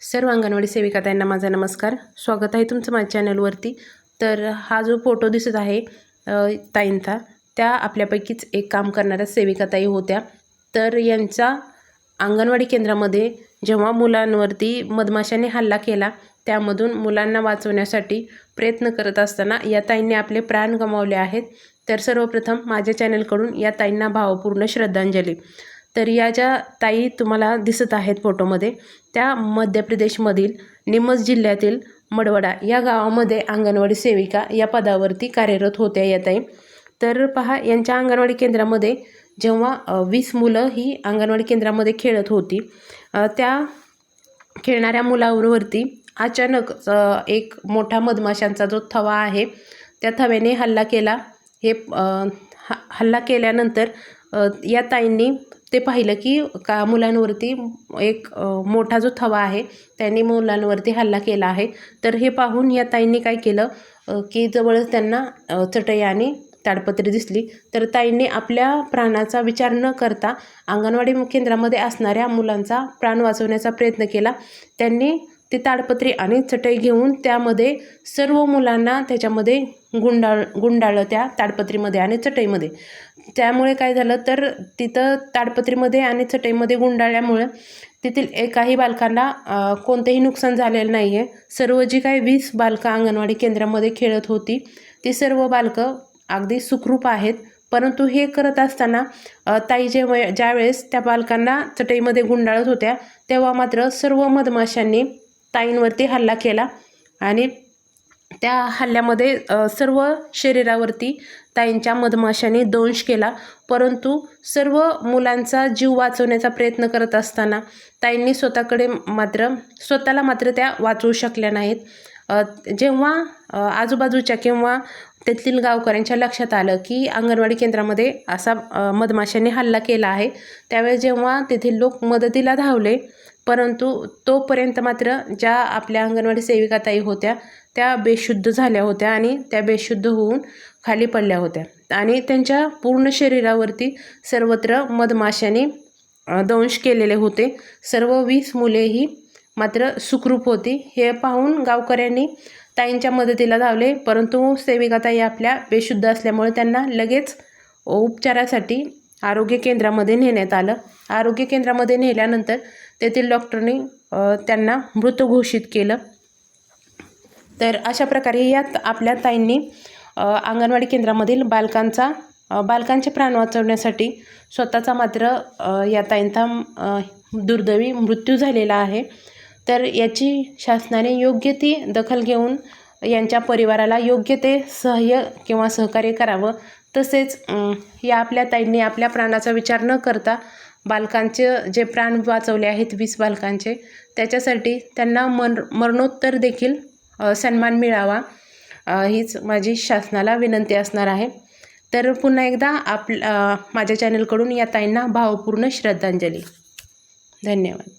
सर्व अंगणवाडी सेविका ताईंना माझा नमस्कार. स्वागत आहे तुमचं माझ्या चॅनलवरती. तर हा जो फोटो दिसत आहे ताईंचा, त्या आपल्यापैकीच एक काम करणाऱ्या सेविका ताई होत्या. तर यांचा अंगणवाडी केंद्रामध्ये जेव्हा मुलांवरती मधमाशांनी हल्ला केला, त्यामधून मुलांना वाचवण्यासाठी प्रयत्न करत असताना या ताईंनी आपले प्राण गमावले आहेत. तर सर्वप्रथम माझ्या चॅनलकडून या ताईंना भावपूर्ण श्रद्धांजली. तर या ज्या ताई तुम्हाला दिसत आहेत फोटोमध्ये, त्या मध्य प्रदेशमधील नीमच जिल्ह्यातील मडवडा या गावामध्ये अंगणवाडी सेविका या पदावरती कार्यरत होत्या या ताई. तर पहा, यांच्या अंगणवाडी केंद्रामध्ये जेव्हा 20 मुलं ही अंगणवाडी केंद्रामध्ये खेळत होती, त्या खेळणाऱ्या मुलावरती अचानक एक मोठा मधमाशांचा जो थवा आहे त्या थव्याने हल्ला केला. हल्ला केल्यानंतर या ताईंनी ते पाहिलं की मुलांवरती एक मोठा जो थवा आहे त्यांनी मुलांवरती हल्ला केला आहे. तर हे पाहून या ताईंनी काय केलं की जवळच त्यांना चटई आणि ताडपत्री दिसली. तर ताईंनी आपल्या प्राणाचा विचार न करता अंगणवाडी केंद्रामध्ये असणाऱ्या मुलांचा प्राण वाचवण्याचा प्रयत्न केला. त्यांनी ती ताडपत्री आणि चटई घेऊन त्यामध्ये सर्व मुलांना त्याच्यामध्ये गुंडाळलं त्या ताडपत्रीमध्ये आणि चटईमध्ये. त्यामुळे काय झालं, तर तिथं ताडपत्रीमध्ये आणि चटईमध्ये गुंडाळल्यामुळे तेथील एकाही बालकांना कोणतेही नुकसान झालेलं नाही आहे. सर्व जी काही 20 बालकं अंगणवाडी केंद्रामध्ये खेळत होती ती सर्व बालकं अगदी सुखरूप आहेत. परंतु हे करत असताना ताई ज्यावेळेस त्या बालकांना चटईमध्ये गुंडाळत होत्या, तेव्हा मात्र सर्व मधमाशांनी ताईंवरती हल्ला केला आणि त्या हल्ल्यामध्ये सर्व शरीरावरती ताईंच्या मधमाशांनी दंश केला. परंतु सर्व मुलांचा जीव वाचवण्याचा प्रयत्न करत असताना ताईंनी स्वतःला मात्र त्या वाचवू शकल्या नाहीत. जेव्हा आजूबाजूच्या किंवा तेथील गावकऱ्यांच्या लक्षात आलं की अंगणवाडी केंद्रामध्ये असा मधमाशांनी हल्ला केला आहे, त्यावेळेस जेव्हा तेथील लोक मदतीला धावले, परंतु तोपर्यंत मात्र ज्या आपल्या अंगणवाडी सेविका ताई होत्या त्या बेशुद्ध झाल्या होत्या आणि त्या बेशुद्ध होऊन खाली पडल्या होत्या आणि त्यांच्या पूर्ण शरीरावरती सर्वत्र मधमाशांनी दंश केलेले होते. सर्व 20 मुलेही मात्र सुखरूप होती. हे पाहून गावकऱ्यांनी ताईंच्या मदतीला धावले, परंतु सेविका ताई आपल्या बेशुद्ध असल्यामुळे त्यांना लगेच उपचारासाठी आरोग्य केंद्रामध्ये नेण्यात आलं. आरोग्य केंद्रामध्ये नेल्यानंतर तेथील डॉक्टरनी त्यांना मृत घोषित केलं. तर अशा प्रकारे यात आपल्या ताईंनी अंगणवाडी केंद्रामधील बालकांचे प्राण वाचवण्यासाठी स्वतःचा मात्र या ताईंचा दुर्दैवी मृत्यू झालेला आहे. तर याची शासनाने योग्य ती दखल घेऊन यांच्या परिवाराला योग्य ते सहाय्य किंवा सहकार्य करावं. तसेच या आपल्या ताईंनी आपल्या प्राणाचा विचार न करता बालकांचे जे प्राण वाचवले आहेत 20 बालकांचे, त्याच्यासाठी त्यांना मरणोत्तर देखील सन्मान मिळावा, हीच माझी शासनाला विनंती असणार आहे. तर पुन्हा एकदा माझ्या चॅनलकडून या ताईंना भावपूर्ण श्रद्धांजली. धन्यवाद.